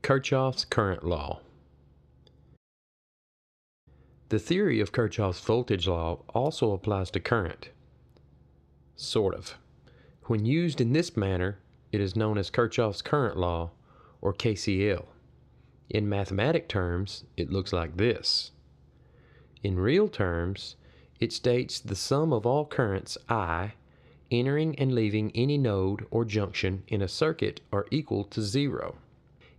Kirchoff's Current Law. The theory of Kirchoff's voltage law also applies to current. Sort of. When used in this manner, it is known as Kirchoff's current law, or KCL. In mathematic terms, it looks like this. In real terms, it states the sum of all currents I entering and leaving any node or junction in a circuit are equal to 0.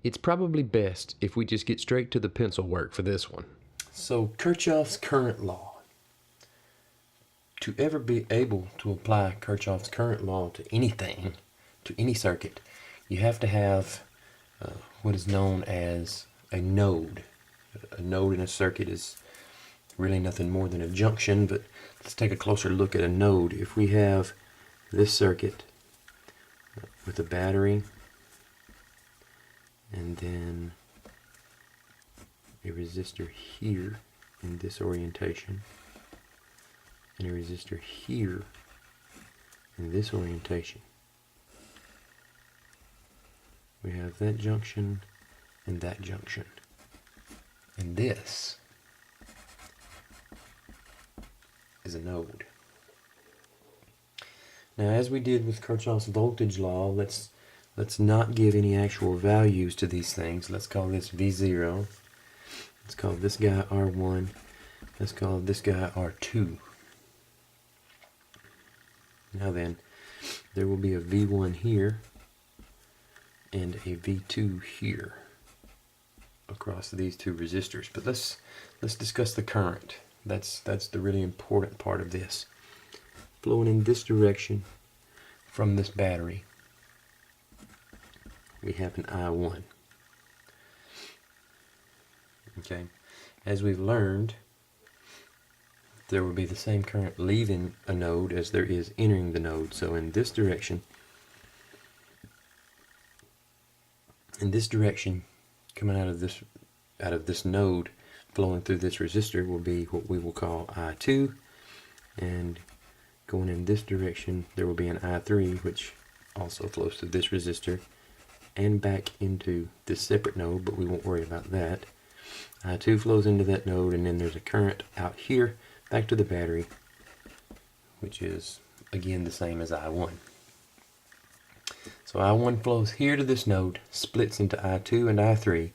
It's probably best if we just get straight to the pencil work for this one. So Kirchoff's current law. To ever be able to apply Kirchoff's current law to anything, to any circuit, you have to have what is known as a node. A node in a circuit is really nothing more than a junction, but let's take a closer look at a node. If we have this circuit with a battery and then a resistor here in this orientation and a resistor here in this orientation, we have that junction and that junction, and this is a node. Now, as we did with Kirchoff's voltage law, let's not give any actual values to these things. Let's call this V0. Let's call this guy R1. Let's call this guy R2. Now then, there will be a V1 here and a V2 here across these two resistors. But let's discuss the current. That's the really important part of this. Flowing in this direction from this battery, we have an I1. Okay, as we've learned, there will be the same current leaving a node as there is entering the node. So in this direction, coming out of this node, flowing through this resistor will be what we will call I2, and going in this direction there will be an I3, which also flows through this resistor and back into this separate node, but we won't worry about that. I2 flows into that node, and then there's a current out here back to the battery, which is again the same as I1. So I1 flows here to this node, splits into I2 and I3.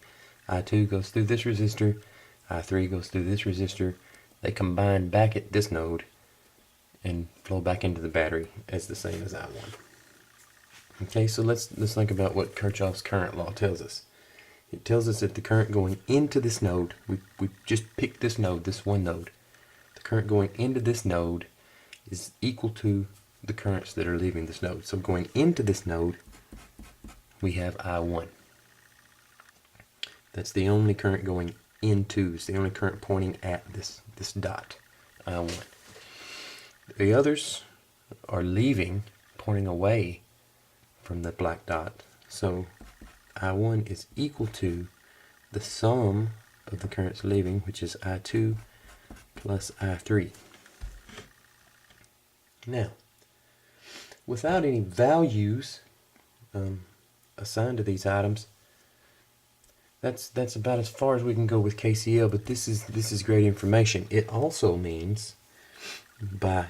I2 goes through this resistor, I3 goes through this resistor. They combine back at this node and flow back into the battery as the same as I1. Okay, so let's think about what Kirchoff's current law tells us. It tells us that the current going into this node, we just picked this node, this one node. The current going into this node is equal to the currents that are leaving this node. So going into this node, we have I1. That's the only current going into. It's the only current pointing at this dot, I1. The others are leaving, pointing away from the black dot. So I1 is equal to the sum of the currents leaving, which is I2 plus I3. Now, without any values assigned to these items, that's about as far as we can go with KCL, but this is great information. It also means, by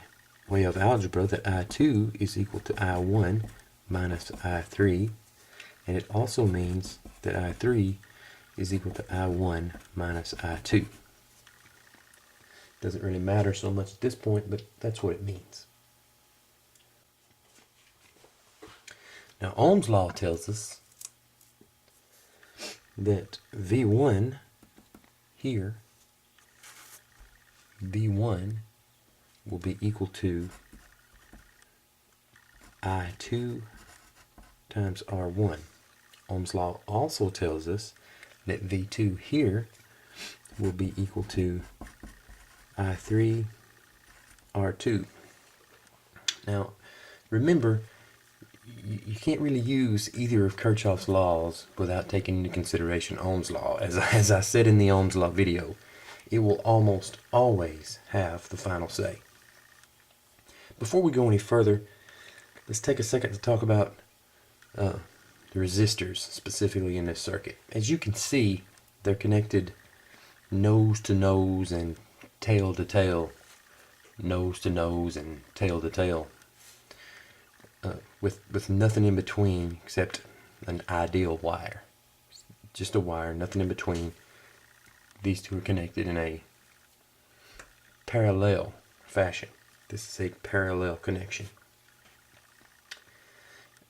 way of algebra, that I2 is equal to I1 minus I3, and it also means that I3 is equal to I1 minus I2. Doesn't really matter so much at this point, but that's what it means. Now, Ohm's law tells us that V1 here, V1 will be equal to I2 times R1. Ohm's law also tells us that V2 here will be equal to I3 R2. Now, remember, you can't really use either of Kirchoff's laws without taking into consideration Ohm's law. As I said in the Ohm's law video, it will almost always have the final say. Before we go any further, let's take a second to talk about resistors specifically in this circuit. As you can see, they're connected nose to nose and tail to tail, nose to nose and tail to tail, with nothing in between except an ideal wire. Just a wire, nothing in between. These two are connected in a parallel fashion. This is a parallel connection.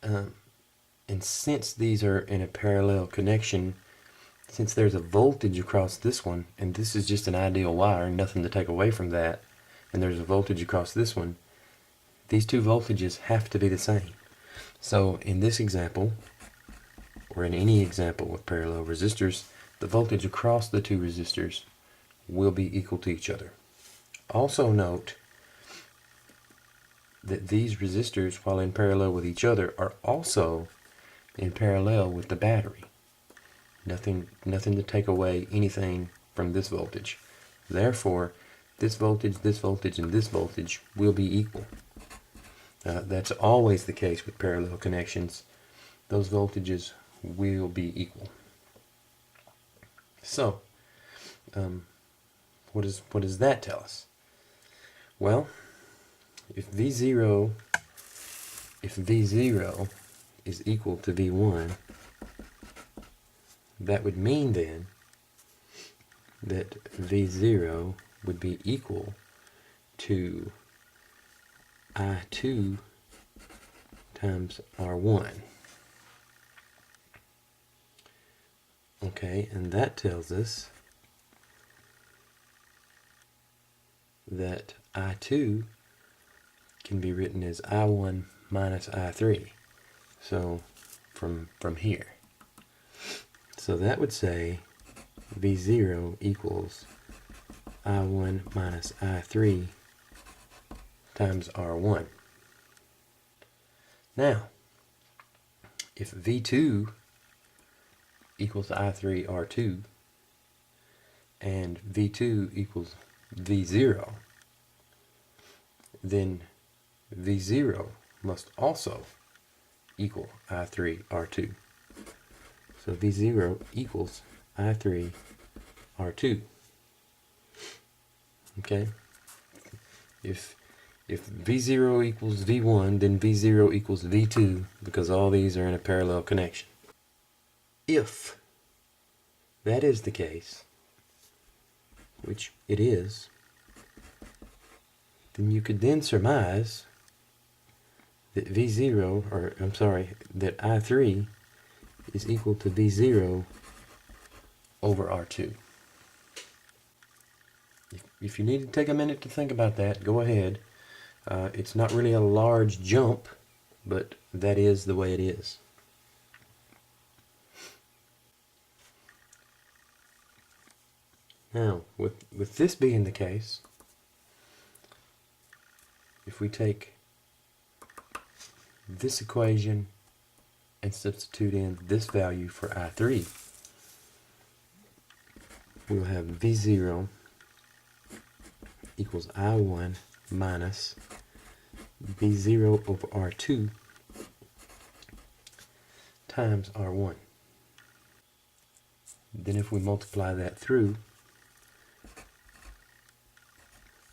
And since these are in a parallel connection, since there's a voltage across this one, and this is just an ideal wire, nothing to take away from that, and there's a voltage across this one, these two voltages have to be the same. So in this example, or in any example with parallel resistors, the voltage across the two resistors will be equal to each other. Also note that these resistors, while in parallel with each other, are also in parallel with the battery. Nothing to take away anything from this voltage. Therefore, this voltage, and this voltage will be equal. That's always the case with parallel connections. Those voltages will be equal. So, what does that tell us? Well, if V0 is equal to V1, that would mean then that V0 would be equal to I2 times R1. Okay, and that tells us that I2 can be written as I1 minus I3. So from here. So that would say V0 equals I1 minus I3 times R1. Now, if V2 equals I3 R2 and V2 equals V0, then V0 must also equal I3 R2. So V0 equals I3 R2. Okay? If V0 equals V1, then V0 equals V2, because all these are in a parallel connection. If that is the case, which it is, then you could then surmise that that I3 is equal to V0 over R2. If you need to take a minute to think about that, go ahead. It's not really a large jump, but that is the way it is. Now, with this being the case, if we take this equation and substitute in this value for I3, we'll have V0 equals I1 minus V0 over R2 times R1. Then if we multiply that through,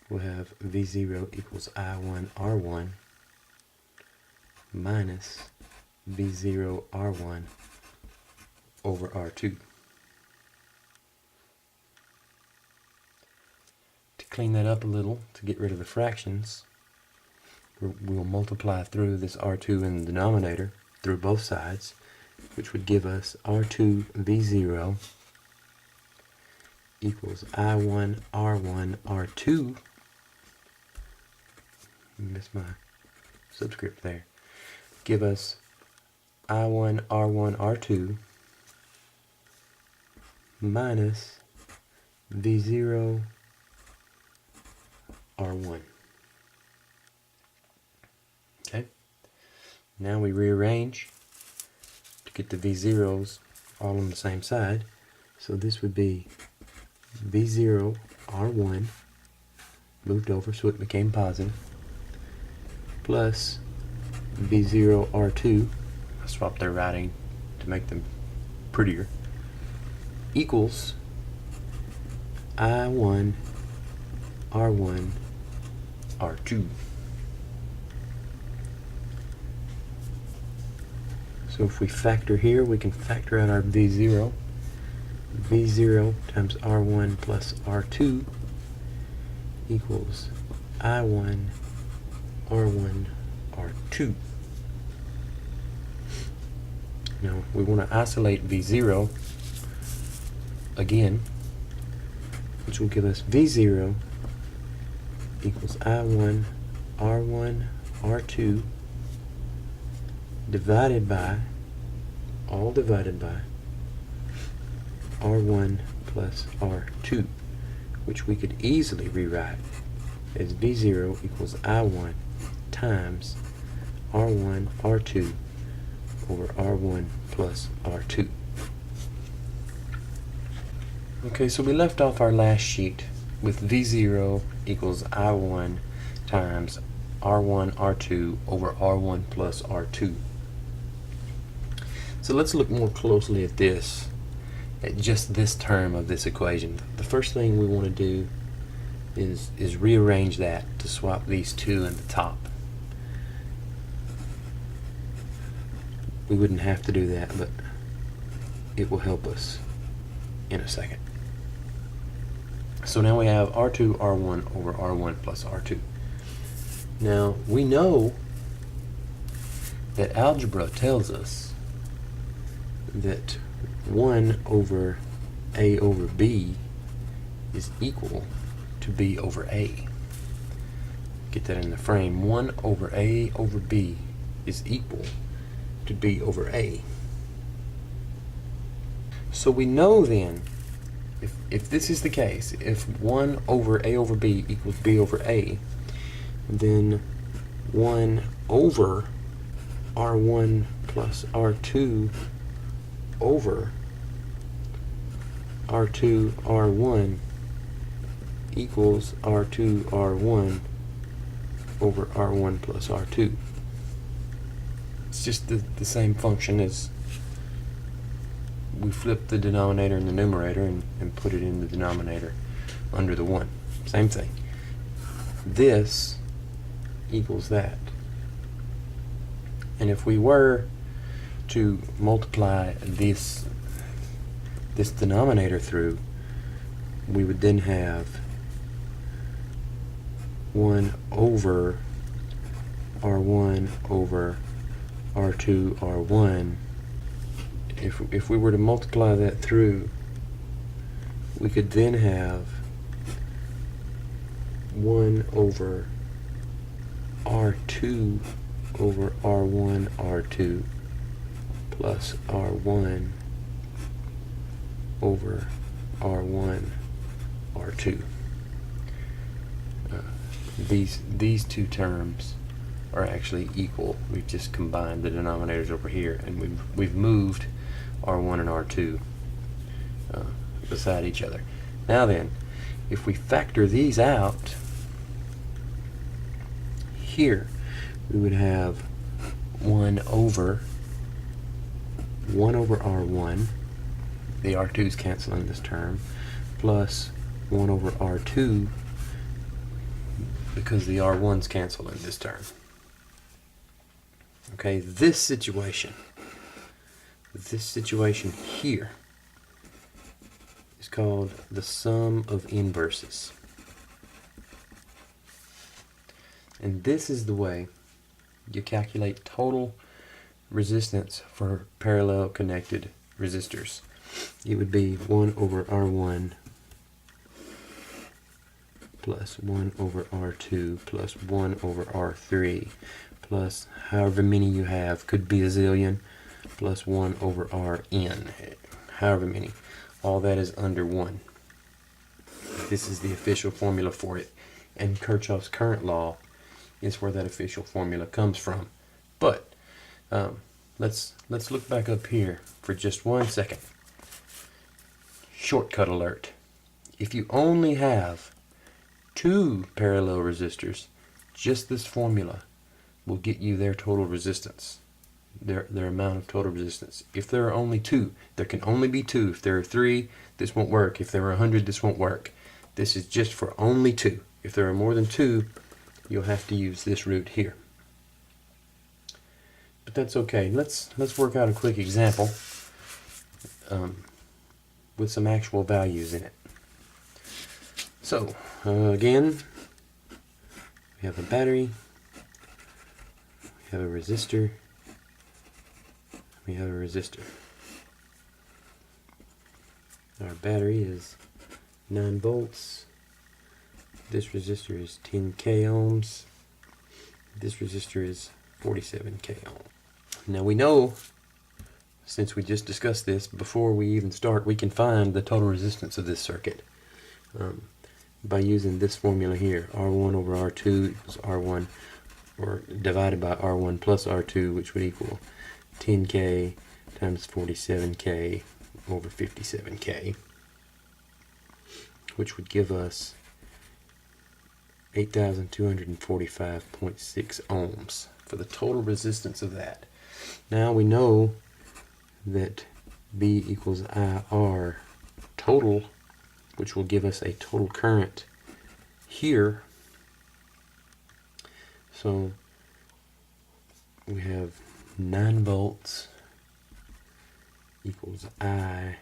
we'll have V0 equals I1 R1 minus V0 R1 over R2. To clean that up a little, to get rid of the fractions, we'll multiply through this R2 in the denominator through both sides, which would give us R2 V0 equals I1 R1 R2. Missed my subscript there. Give us I1 R1 R2 minus V0 R1. Okay. Now we rearrange to get the V0s all on the same side. So this would be V0 R1 moved over so it became positive, plus V0 R2, I swapped their writing to make them prettier, equals I1, R1, R2. So if we factor here, we can factor out our V0. V0 times R1 plus R2 equals I1, R1, R2. Now we want to isolate V0 again, which will give us V0 equals I1, R1, R2 divided by, all divided by, R1 plus R2, which we could easily rewrite as V0 equals I1 times R1, R2 over R1 plus R2. Okay, so we left off our last sheet with V0 equals I1 times R1, R2 over R1 plus R2. So let's look more closely at this, at just this term of this equation. The first thing we want to do is rearrange that to swap these two in the top. We wouldn't have to do that, but it will help us in a second. So now we have R2, R1 over R1 plus R2. Now we know that algebra tells us that 1 over A over B is equal to B over A. Get that in the frame. 1 over A over B is equal to B over A. So we know then, if this is the case, if 1 over A over B equals B over A, then 1 over R1 plus R2 over R2 R1 equals R2 R1 over R1 plus R2. It's just the same function as we flip the denominator and the numerator and put it in the denominator under the 1. Same thing. This equals that. And if we were to multiply this denominator through, we would then have 1 over R1 over R2 R1. If we were to multiply that through, we could then have 1 over R2 over R1 R2 plus R1 over R1 R2. These two terms are actually equal. We've just combined the denominators over here, and we've moved R1 and R2 beside each other. Now then, if we factor these out here, we would have 1 over R1, the R2's canceling this term, plus 1 over R2 because the R1's canceling this term. Okay, this situation here is called the sum of inverses. And this is the way you calculate total resistance for parallel connected resistors. It would be 1 over R1 plus 1 over R2 plus 1 over R3 plus however many you have, could be a zillion, plus 1 over Rn, however many. All that is under 1. This is the official formula for it, and Kirchoff's current law is where that official formula comes from. But let's look back up here for just 1 second. Shortcut alert. If you only have 2 parallel resistors, just this formula will get you their total resistance. their amount of total resistance. If there are only two, there can only be two. If there are three, this won't work. If there are 100, this won't work. This is just for only two. If there are more than two, you'll have to use this root here. But that's okay. Let's work out a quick example with some actual values in it. So again, we have a battery, we have a resistor, we have a resistor. Our battery is 9 volts. This resistor is 10k ohms. This resistor is 47k ohms. Now we know, since we just discussed this, before we even start, we can find the total resistance of this circuit by using this formula here. R1 over R2 equals R1, or divided by R1 plus R2, which would equal 10k times 47k over 57k, which would give us 8,245.6 ohms for the total resistance of that. Now we know that B equals IR total, which will give us a total current here. So we have 9 volts equals I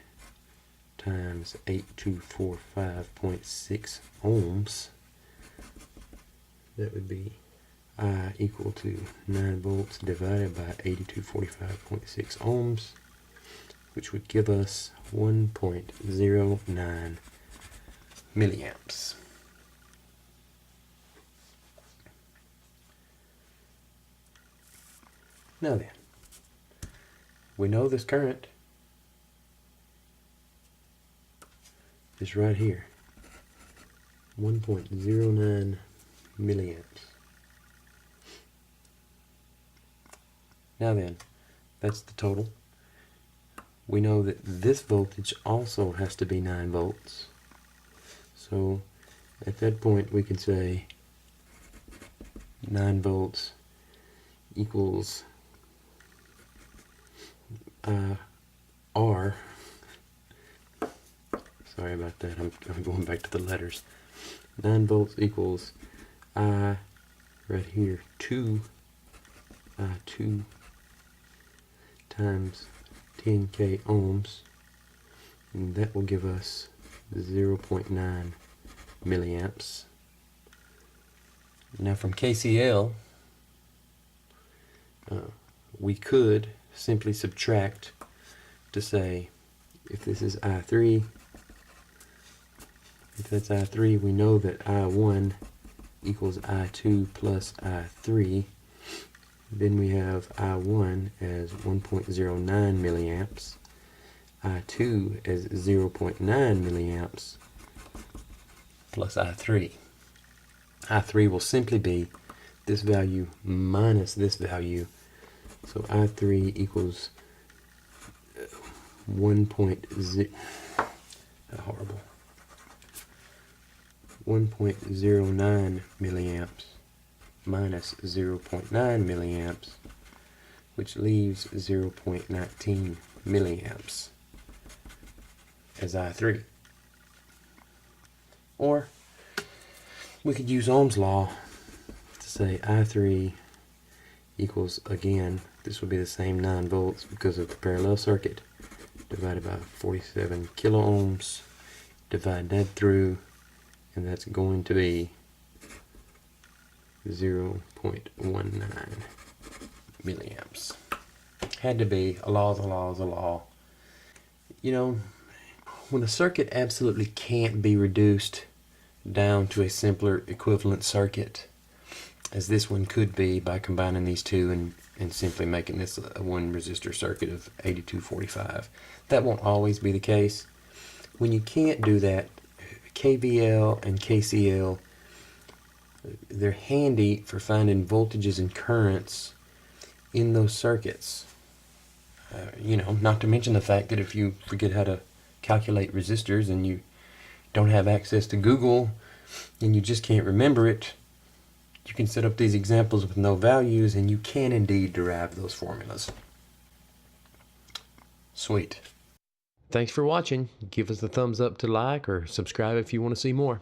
times 8245.6 ohms. That would be I equal to 9 volts divided by 8245.6 ohms, which would give us 1.09 milliamps. Now then, we know this current is right here, 1.09 milliamps. Now then, that's the total. We know that this voltage also has to be 9 volts. So at that point we can say 9 volts equals R. Sorry about that, I'm going back to the letters. 9 volts equals I right here, 2 I2 times 10k ohms, and that will give us 0.9 milliamps. Now from KCL, we could simply subtract to say, if this is I3, if that's I3, we know that I1 equals I2 plus I3. Then we have I1 as 1.09 milliamps, I2 as 0.9 milliamps, plus I3. I3 will simply be this value minus this value. So I3 equals 1.09 milliamps minus 0.9 milliamps, which leaves 0.19 milliamps as I3. Or we could use Ohm's law to say I3 equals, again, this would be the same 9 volts because of the parallel circuit, divided by 47 kilo ohms, divide that through, and that's going to be 0.19 milliamps. Had to be. A law is a law is a law. You know, when a circuit absolutely can't be reduced down to a simpler equivalent circuit, as this one could be by combining these two and simply making this a one resistor circuit of 8245, that won't always be the case. When you can't do that, KVL and KCL, they're handy for finding voltages and currents in those circuits. You know, not to mention the fact that if you forget how to calculate resistors and you don't have access to Google and you just can't remember it, You can set up these examples with no values, and you can indeed derive those formulas. Sweet. Thanks for watching. Give us a thumbs up to like or subscribe if you want to see more.